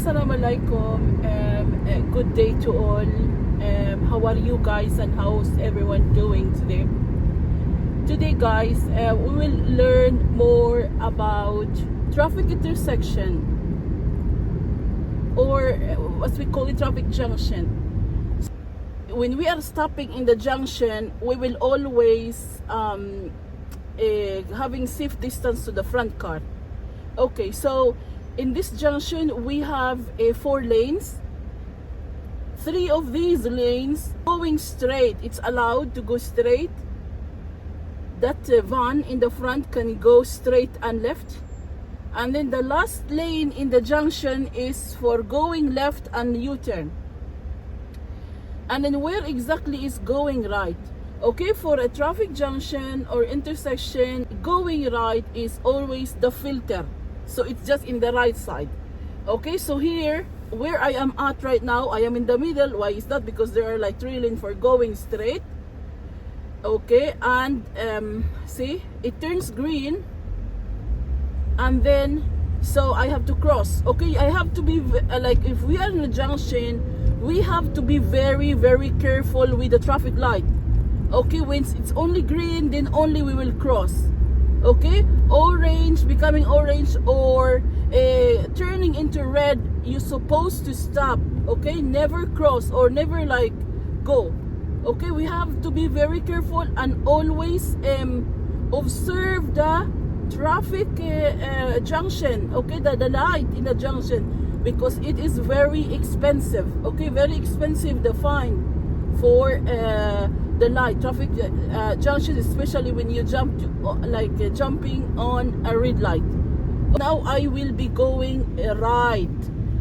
Assalamualaikum. Good day to all. How are you guys and how's everyone doing today? Today guys, we will learn more about traffic intersection, or what we call it, traffic junction. When we are stopping in the junction, we will always having safe distance to the front car. Okay, so in this junction we have 4 lanes. 3 of these lanes going straight. It's allowed to go straight. That van in the front can go straight and left. And then the last lane in the junction is for going left and U-turn. And then where exactly is going right? Okay, for a traffic junction or intersection, going right is always the filter. So it's just in the right side. Okay, so here where I am at right now, I am in the middle. Why is that? Because there are like 3 lanes for going straight. Okay, and see, it turns green, and then so I have to cross. Okay, I have to be like, if we are in a junction, we have to be very careful with the traffic light. Okay, when it's only green, then only we will cross. Okay, orange becoming orange or turning into red, you're supposed to stop. Okay, never cross or never like go. Okay, we have to be very careful and always observe the traffic junction. Okay, the light in the junction, because it is very expensive. Okay, very expensive, the fine for the light traffic junction, especially when you jump to, jumping on a red light. Now I will be going right,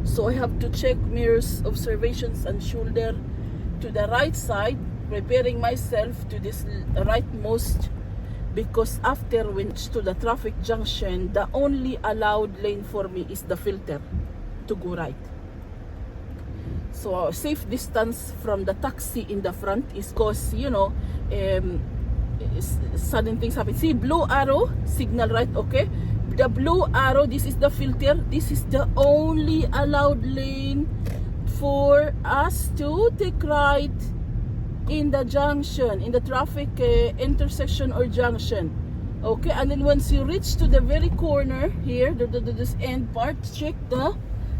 so I have to check mirrors, observations, and shoulder to the right side, preparing myself to this rightmost, because after we reach to the traffic junction, the only allowed lane for me is the filter to go right. So safe distance from the taxi in the front is because, you know, sudden things happen. See, blue arrow, signal right. Okay, the blue arrow, this is the filter. This is the only allowed lane for us to take right in the junction, in the traffic intersection or junction. Okay, and then once you reach to the very corner here, this end part, check the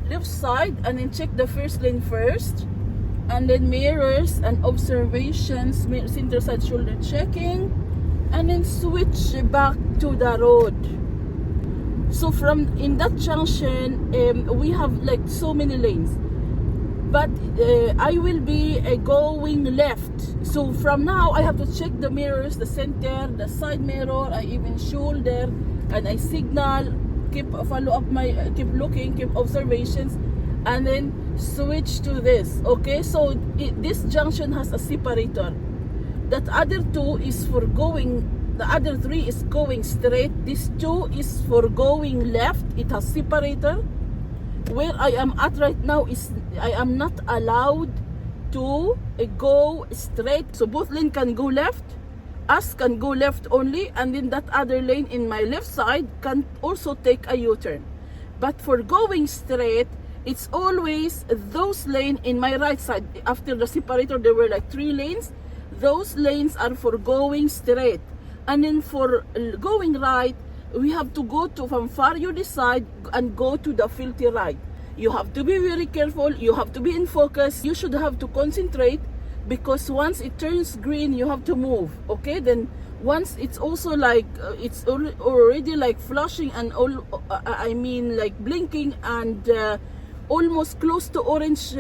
left side and then check the first lane first, and then mirrors and observations, center side shoulder checking, and then switch back to the road. So from in that junction, we have like so many lanes, but I will be going left. So from now I have to check the mirrors, the center, the side mirror, I even shoulder, and I signal, keep follow up my keep looking, keep observations, and then switch to this. Okay, so this junction has a separator. That other 2 is for going, the other 3 is going straight. This 2 is for going left. It has separator. Where I am at right now is I am not allowed to go straight, so both lanes can go left, us can go left only, and then that other lane in my left side can also take a U-turn. But for going straight, it's always those lanes in my right side. After the separator, there were like 3 lanes. Those lanes are for going straight, and then for going right, we have to go to, from far you decide, and go to the filter right. You have to be very careful. You have to be in focus. You should have to concentrate, because once it turns green, you have to move. Okay, then once it's also like it's already like flashing and all, I mean like blinking and almost close to orange,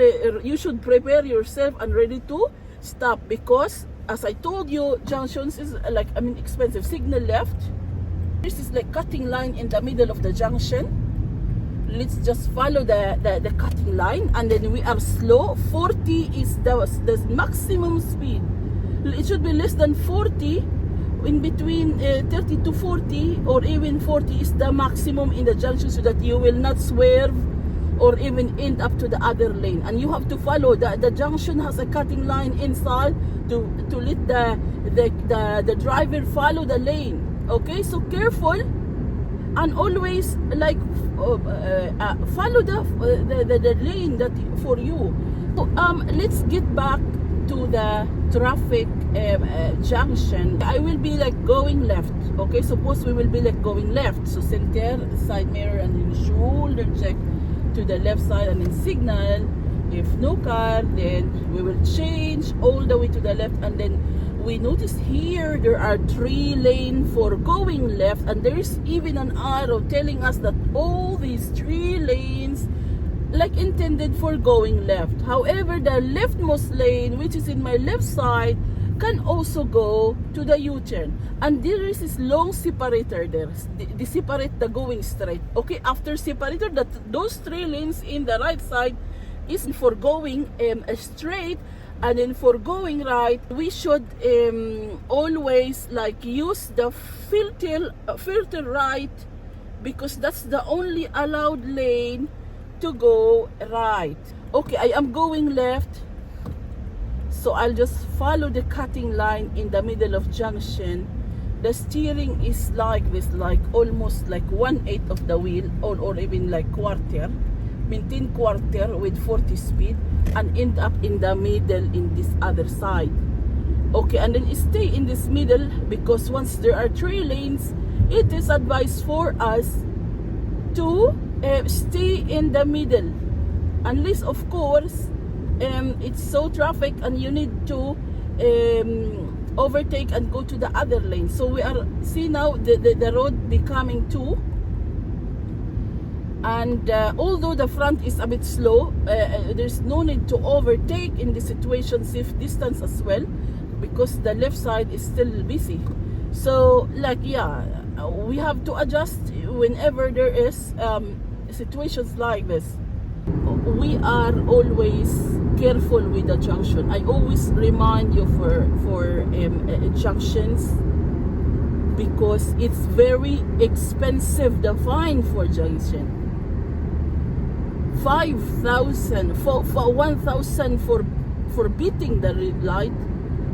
you should prepare yourself and ready to stop, because as I told you, junctions is like, I mean, expensive. Signal left. This is like cutting line in the middle of the junction. Let's just follow the cutting line, and then we are slow. 40 is the maximum speed. It should be less than 40. In between 30 to 40 or even 40 is the maximum in the junction, so that you will not swerve or even end up to the other lane. And you have to follow the junction has a cutting line inside to let the driver follow the lane. Okay, so careful, and always like follow the lane that for you. So, let's get back to the traffic junction. I will be like going left. Okay, suppose we will be like going left. So center, side mirror, and then shoulder check to the left side, and then signal. If no car, then we will change all the way to the left, and then we notice here there are 3 lanes for going left, and there is even an arrow telling us that all these 3 lanes like intended for going left. However, the leftmost lane, which is in my left side, can also go to the U-turn, and there is this long separator there. They separate the going straight. Okay, after separator, those 3 lanes in the right side is for going straight, and then for going right, we should always like use the filter right, because that's the only allowed lane to go right. Okay, I am going left, so I'll just follow the cutting line in the middle of junction. The steering is like this, like almost like 1/8 of the wheel, or even like quarter. Maintain quarter with 40 speed and end up in the middle in this other side. Okay, and then stay in this middle, because once there are 3 lanes, it is advised for us to stay in the middle, unless of course it's so traffic and you need to overtake and go to the other lane. So we are see now the road becoming 2, and although the front is a bit slow, there's no need to overtake in this situation. Safe distance as well, because the left side is still busy. So like, yeah, we have to adjust whenever there is situations like this. We are always careful with the junction. I always remind you for junctions, because it's very expensive, the fine for junction. 5,000 for 1,000 for beating the red light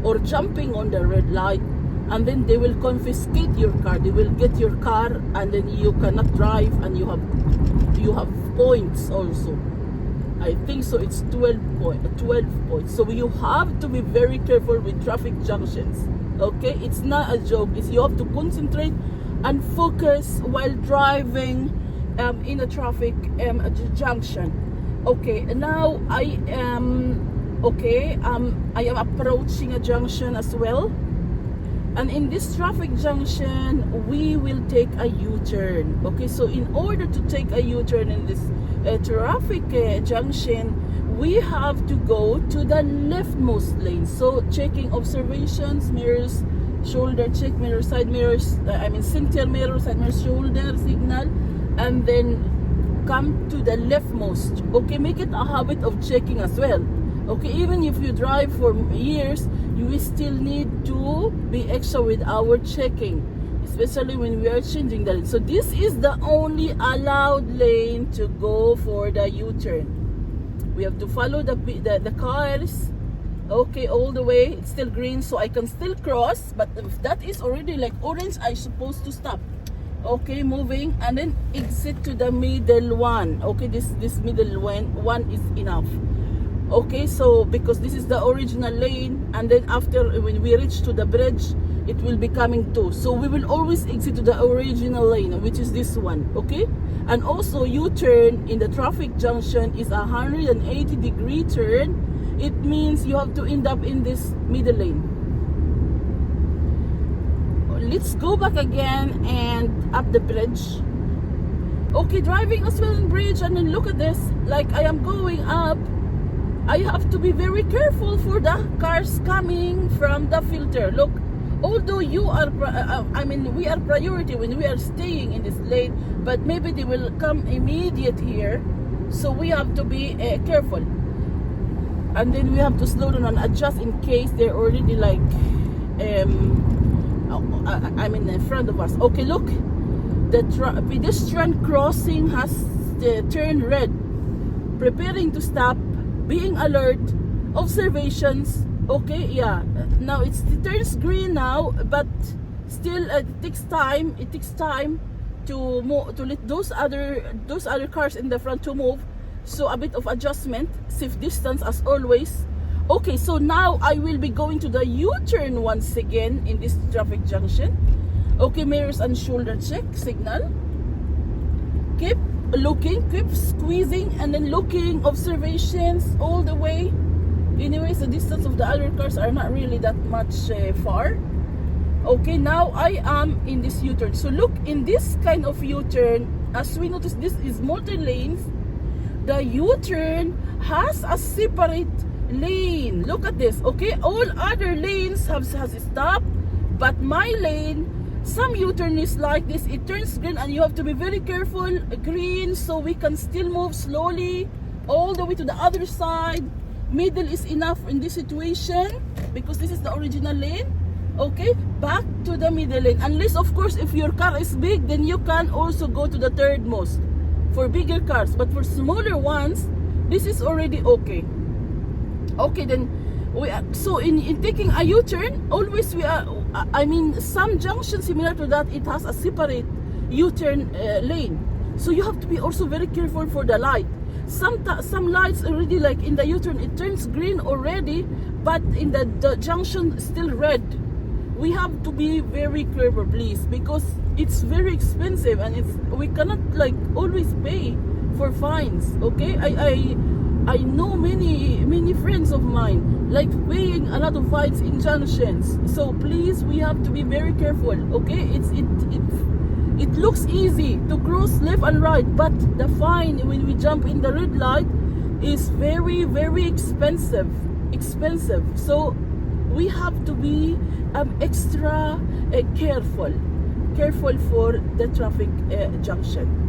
or jumping on the red light, and then they will confiscate your car. They will get your car, and then you cannot drive, and you have points also. I think so, it's 12 points. So you have to be very careful with traffic junctions. Okay, it's not a joke. You have to concentrate and focus while driving in a traffic junction. Okay, now I am approaching a junction as well, and in this traffic junction we will take a U-turn. Okay, so in order to take a U-turn in this traffic junction, we have to go to the leftmost lane. So checking observations, mirrors, shoulder check, mirror, side mirrors, center mirror, side mirror, shoulder signal, and then come to the leftmost. Okay, make it a habit of checking as well. Okay, even if you drive for years, you will still need to be extra with our checking, especially when we are changing the lane. So this is the only allowed lane to go for the U-turn. We have to follow the cars. Okay, all the way. It's still green, so I can still cross, but if that is already like orange, I'm supposed to stop. Okay, moving, and then exit to the middle one. Okay, this middle one is enough. Okay, so because this is the original lane, and then after when we reach to the bridge, it will be coming 2. So we will always exit to the original lane, which is this one. Okay, and also U-turn in the traffic junction is a 180-degree turn. It means you have to end up in this middle lane. Let's go back again and up the bridge. Okay, driving as well in bridge, and then look at this. Like I am going up, I have to be very careful for the cars coming from the filter. Look, although you are, we are priority when we are staying in this lane, but maybe they will come immediate here. So we have to be careful, and then we have to slow down and adjust in case they're already like in front of us. Okay, look, the pedestrian crossing has turned red, preparing to stop, being alert, observations. Okay, yeah, now it turns green now, but still it takes time to move, to let those other cars in the front to move. So a bit of adjustment, safe distance as always. Okay, so now I will be going to the U-turn once again in this traffic junction. Okay, mirrors and shoulder check, signal. Keep looking, keep squeezing, and then looking, observations all the way. Anyways, the distance of the other cars are not really that much far. Okay, now I am in this U-turn. So look, in this kind of U-turn, as we notice, this is multi-lanes. The U-turn has a separate lane. Look at this. Okay, all other lanes has stopped, but my lane, some U-turn is like this. It turns green and you have to be very careful. Green, so we can still move slowly all the way to the other side. Middle is enough in this situation because this is the original lane. Okay, back to the middle lane. Unless, of course, if your car is big, then you can also go to the third most for bigger cars. But for smaller ones, this is already okay. Okay, then so in taking a U-turn, always I mean, some junctions similar to that, it has a separate U-turn lane. So you have to be also very careful for the light. Some lights already, like in the U-turn, it turns green already, but in the junction still red. We have to be very careful, please, because it's very expensive and we cannot like always pay for fines. Okay, I know many friends of mine like paying a lot of fines in junctions. So please, we have to be very careful. Okay, it looks easy to cross left and right, but the fine when we jump in the red light is very expensive. So we have to be extra careful for the traffic junction.